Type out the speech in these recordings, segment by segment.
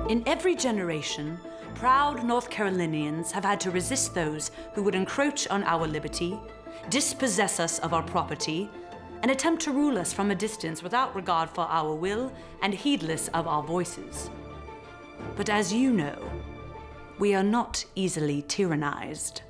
In every generation, proud North Carolinians have had to resist those who would encroach on our liberty, dispossess us of our property, and attempt to rule us from a distance without regard for our will and heedless of our voices. But as you know, we are not easily tyrannized.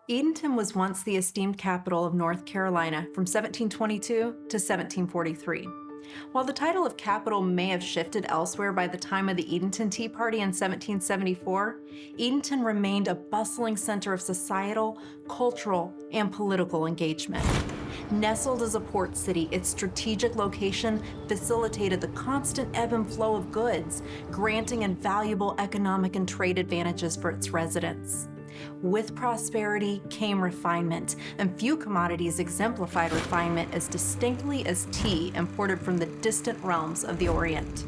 Edenton was once the esteemed capital of North Carolina from 1722 to 1743. While the title of capital may have shifted elsewhere by the time of the Edenton Tea Party in 1774, Edenton remained a bustling center of societal, cultural, and political engagement. Nestled as a port city, its strategic location facilitated the constant ebb and flow of goods, granting invaluable economic and trade advantages for its residents. With prosperity came refinement, and few commodities exemplified refinement as distinctly as tea imported from the distant realms of the Orient.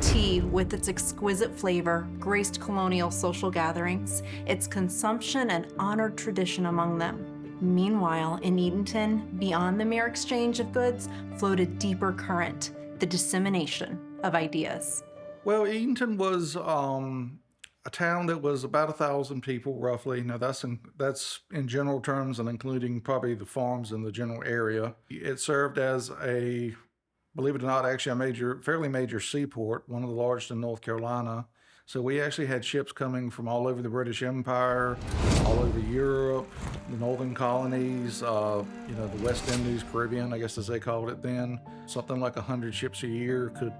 Tea, with its exquisite flavor, graced colonial social gatherings, its consumption an honored tradition among them. Meanwhile, in Edenton, beyond the mere exchange of goods, flowed a deeper current, the dissemination of ideas. Well, Edenton was a town that was about 1,000 people, roughly. Now, that's in general terms and including probably the farms in the general area. It served as a, believe it or not, actually fairly major seaport, one of the largest in North Carolina. So we actually had ships coming from all over the British Empire, all over Europe, the northern colonies, the West Indies, Caribbean, I guess as they called it then. Something like 100 ships a year could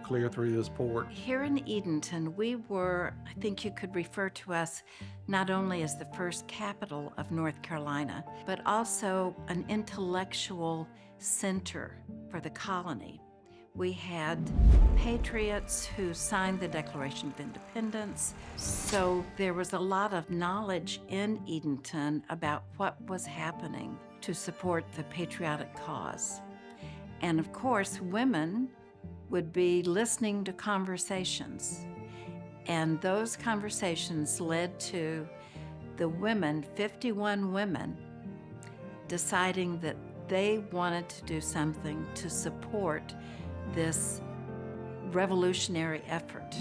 clear through this port. Here in Edenton, we were, I think you could refer to us not only as the first capital of North Carolina, but also an intellectual center for the colony. We had patriots who signed the Declaration of Independence, so there was a lot of knowledge in Edenton about what was happening to support the patriotic cause. And of course, women would be listening to conversations. And those conversations led to the women, 51 women, deciding that they wanted to do something to support this revolutionary effort.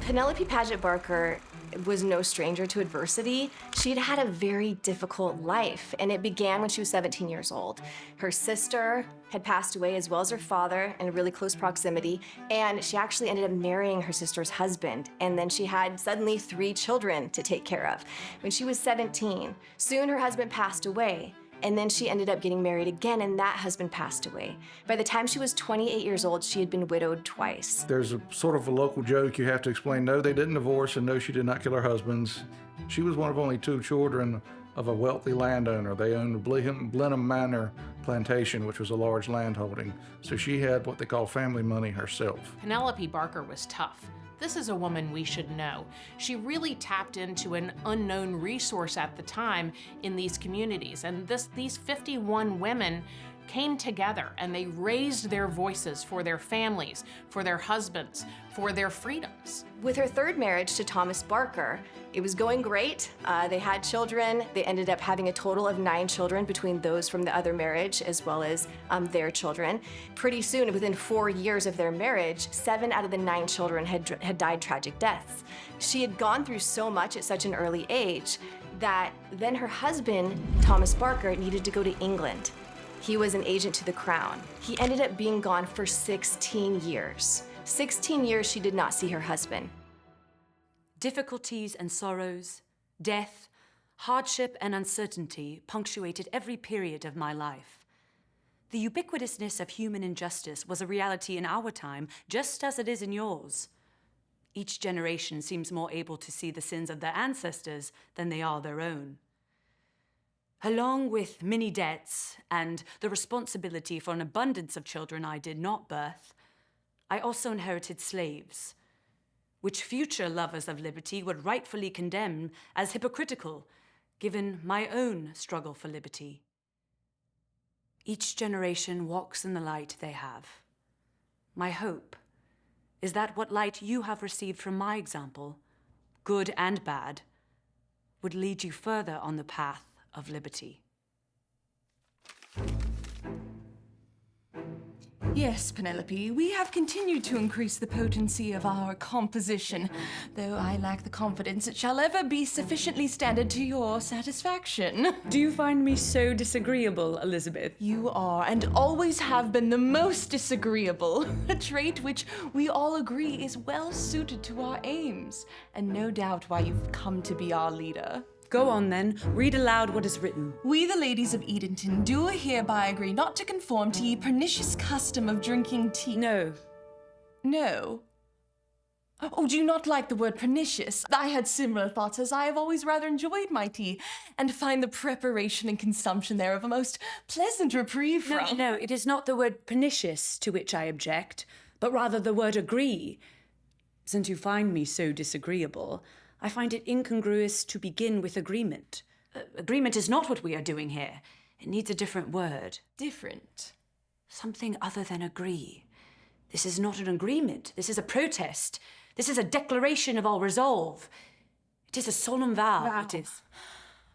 Penelope Barker was no stranger to adversity. She'd had a very difficult life, and it began when she was 17 years old. Her sister had passed away, as well as her father, in a really close proximity, and she actually ended up marrying her sister's husband, and then she had suddenly 3 children to take care of when she was 17. Soon her husband passed away, and then she ended up getting married again, and that husband passed away. By the time she was 28 years old, she had been widowed twice. There's a sort of a local joke you have to explain. No, they didn't divorce, and no, she did not kill her husbands. She was one of only 2 children of a wealthy landowner. They owned the Blenheim Manor plantation, which was a large landholding. So she had what they call family money herself. Penelope Barker was tough. This is a woman we should know. She really tapped into an unknown resource at the time in these communities. And these 51 women came together and they raised their voices for their families, for their husbands, for their freedoms. With her 3rd marriage to Thomas Barker, it was going great. They had children. They ended up having a total of 9 children between those from the other marriage as well as their children. Pretty soon, within 4 years of their marriage, 7 out of the 9 children had died tragic deaths. She had gone through so much at such an early age that then her husband, Thomas Barker, needed to go to England. He was an agent to the crown. He ended up being gone for 16 years. 16 years she did not see her husband. Difficulties and sorrows, death, hardship and uncertainty punctuated every period of my life. The ubiquitousness of human injustice was a reality in our time, just as it is in yours. Each generation seems more able to see the sins of their ancestors than they are their own. Along with many debts and the responsibility for an abundance of children I did not birth, I also inherited slaves, which future lovers of liberty would rightfully condemn as hypocritical, given my own struggle for liberty. Each generation walks in the light they have. My hope is that what light you have received from my example, good and bad, would lead you further on the path of liberty. Yes, Penelope, we have continued to increase the potency of our composition, though I lack the confidence it shall ever be sufficiently standard to your satisfaction. Do you find me so disagreeable, Elizabeth? You are, and always have been, the most disagreeable, a trait which we all agree is well suited to our aims, and no doubt why you've come to be our leader. Go on then, read aloud what is written. We, the ladies of Edenton, do hereby agree not to conform to ye pernicious custom of drinking tea. No. No? Oh, do you not like the word pernicious? I had similar thoughts, as I have always rather enjoyed my tea, and find the preparation and consumption thereof a most pleasant reprieve from. No, it is not the word pernicious to which I object, but rather the word agree. Since you find me so disagreeable, I find it incongruous to begin with agreement. Agreement is not what we are doing here. It needs a different word. Different? Something other than agree. This is not an agreement. This is a protest. This is a declaration of our resolve. It is a solemn vow. It is.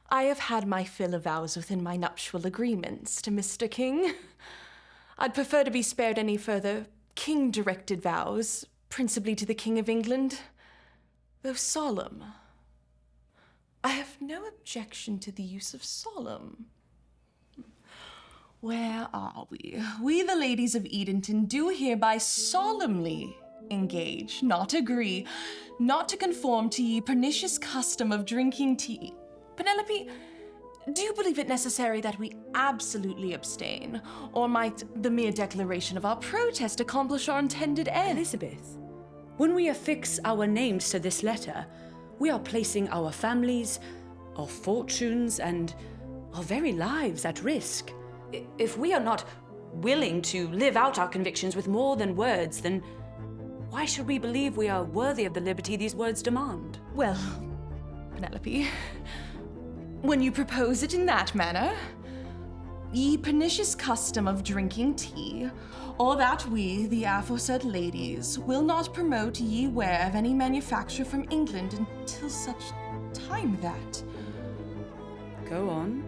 I have had my fill of vows within my nuptial agreements to Mr. King. I'd prefer to be spared any further king-directed vows, principally to the King of England. Though solemn, I have no objection to the use of solemn. Where are we? We, the ladies of Edenton, do hereby solemnly engage, not agree, not to conform to ye pernicious custom of drinking tea. Penelope, do you believe it necessary that we absolutely abstain, or might the mere declaration of our protest accomplish our intended end? Elizabeth, when we affix our names to this letter, we are placing our families, our fortunes, and our very lives at risk. If we are not willing to live out our convictions with more than words, then why should we believe we are worthy of the liberty these words demand? Well, Penelope, when you propose it in that manner, ye pernicious custom of drinking tea, or that we, the aforesaid ladies, will not promote ye ware of any manufacture from England until such time that... Go on.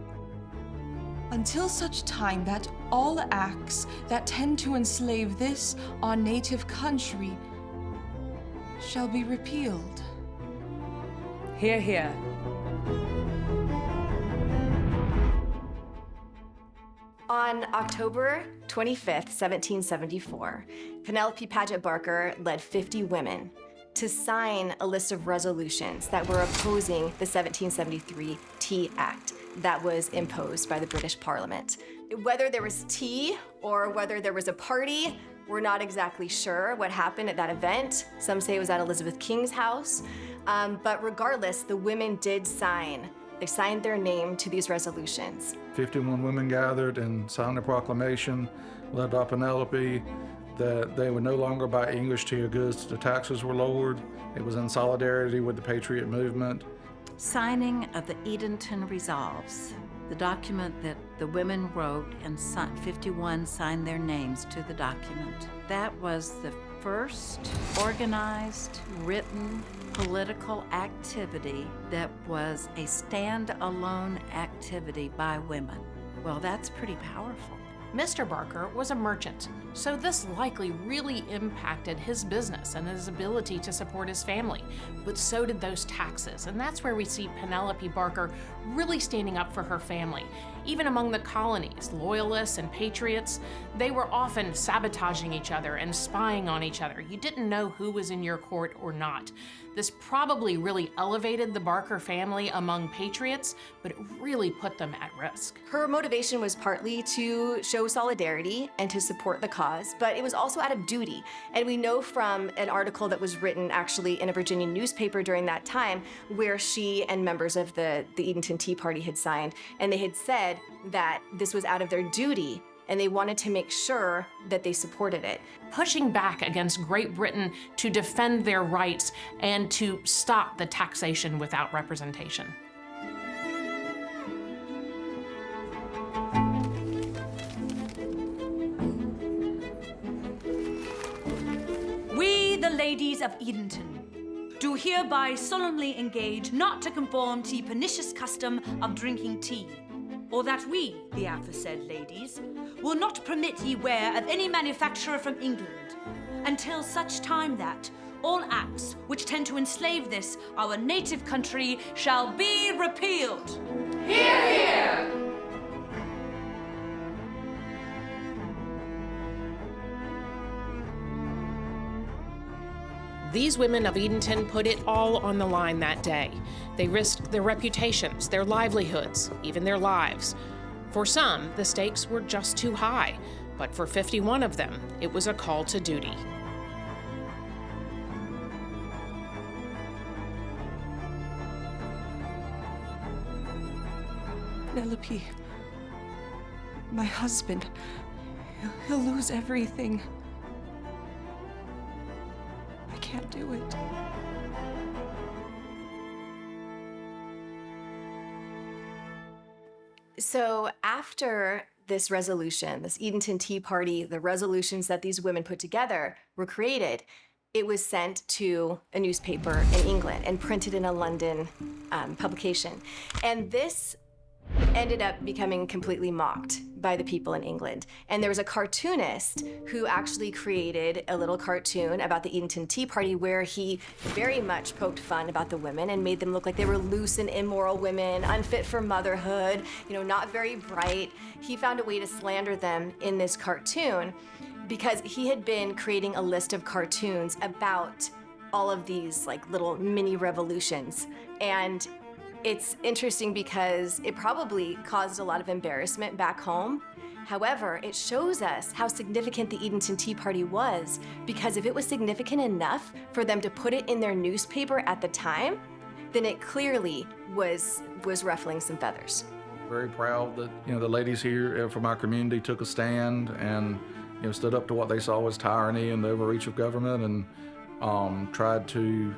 Until such time that all acts that tend to enslave this, our native country, shall be repealed. Hear, hear. On October 25th, 1774, Penelope Paget Barker led 50 women to sign a list of resolutions that were opposing the 1773 Tea Act that was imposed by the British Parliament. Whether there was tea or whether there was a party, we're not exactly sure what happened at that event. Some say it was at Elizabeth King's house, but regardless, the women did sign. They signed their name to these resolutions. 51 women gathered and signed a proclamation led by Penelope that they would no longer buy English tea or goods. The taxes were lowered. It was in solidarity with the Patriot movement. Signing of the Edenton Resolves, the document that the women wrote, and 51 signed their names to the document. That was the first organized, written, political activity that was a stand-alone activity by women. Well, that's pretty powerful. Mr. Barker was a merchant, so this likely really impacted his business and his ability to support his family. But so did those taxes, and that's where we see Penelope Barker really standing up for her family. Even among the colonies, loyalists and patriots, they were often sabotaging each other and spying on each other. You didn't know who was in your court or not. This probably really elevated the Barker family among patriots, but it really put them at risk. Her motivation was partly to show solidarity and to support the cause, but it was also out of duty. And we know from an article that was written actually in a Virginia newspaper during that time where she and members of the Edenton Tea Party had signed, and they had said that this was out of their duty and they wanted to make sure that they supported it. Pushing back against Great Britain to defend their rights and to stop the taxation without representation. We, the ladies of Edenton, do hereby solemnly engage not to conform to the pernicious custom of drinking tea, or that we, the aforesaid ladies, will not permit ye wear of any manufacturer from England, until such time that all acts which tend to enslave this, our native country, shall be repealed. Hear, hear! These women of Edenton put it all on the line that day. They risked their reputations, their livelihoods, even their lives. For some, the stakes were just too high, but for 51 of them, it was a call to duty. Penelope, my husband, he'll lose everything. I can't do it. So after this resolution, this Edenton Tea Party, the resolutions that these women put together were created, it was sent to a newspaper in England and printed in a London publication. And this ended up becoming completely mocked by the people in England. And there was a cartoonist who actually created a little cartoon about the Edenton Tea Party where he very much poked fun about the women and made them look like they were loose and immoral women, unfit for motherhood, not very bright. He found a way to slander them in this cartoon because he had been creating a list of cartoons about all of these little mini revolutions. And it's interesting because it probably caused a lot of embarrassment back home. However, it shows us how significant the Edenton Tea Party was, because if it was significant enough for them to put it in their newspaper at the time, then it clearly was ruffling some feathers. Very proud that the ladies here from our community took a stand and stood up to what they saw as tyranny and the overreach of government, and tried to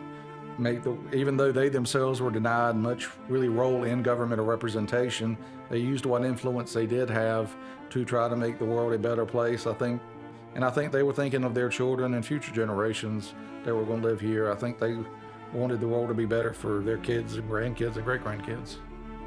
even though they themselves were denied much really role in government or representation, they used what influence they did have to try to make the world a better place. I think they were thinking of their children and future generations that were going to live here. I think they wanted the world to be better for their kids and grandkids and great-grandkids.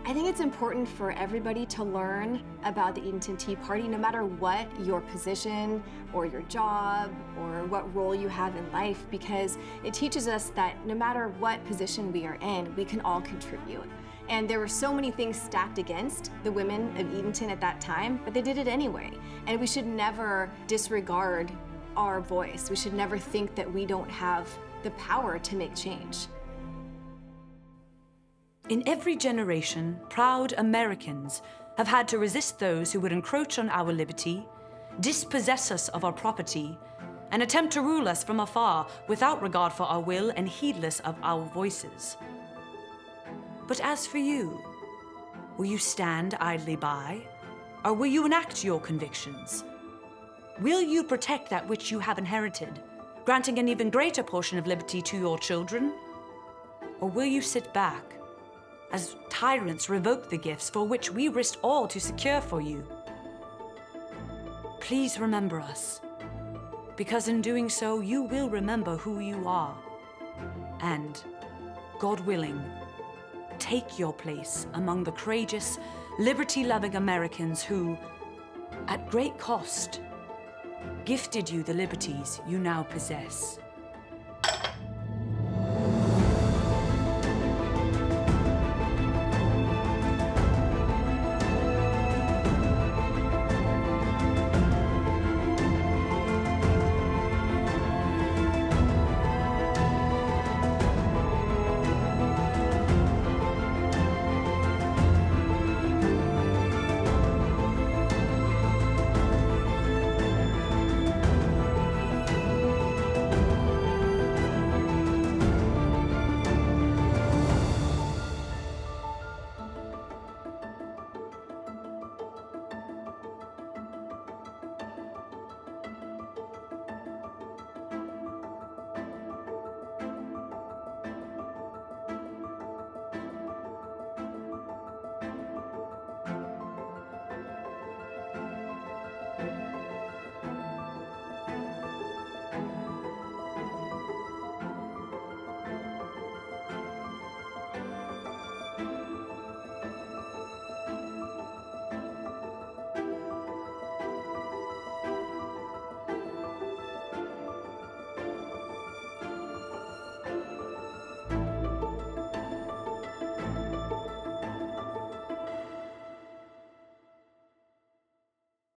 I think it's important for everybody to learn about the Edenton Tea Party, no matter what your position or your job or what role you have in life, because it teaches us that no matter what position we are in, we can all contribute. And there were so many things stacked against the women of Edenton at that time, but they did it anyway. And we should never disregard our voice. We should never think that we don't have the power to make change. In every generation, proud Americans have had to resist those who would encroach on our liberty, dispossess us of our property, and attempt to rule us from afar without regard for our will and heedless of our voices. But as for you, will you stand idly by, or will you enact your convictions? Will you protect that which you have inherited, granting an even greater portion of liberty to your children? Or will you sit back as tyrants revoke the gifts for which we risked all to secure for you? Please remember us, because in doing so, you will remember who you are. And, God willing, take your place among the courageous, liberty-loving Americans who, at great cost, gifted you the liberties you now possess.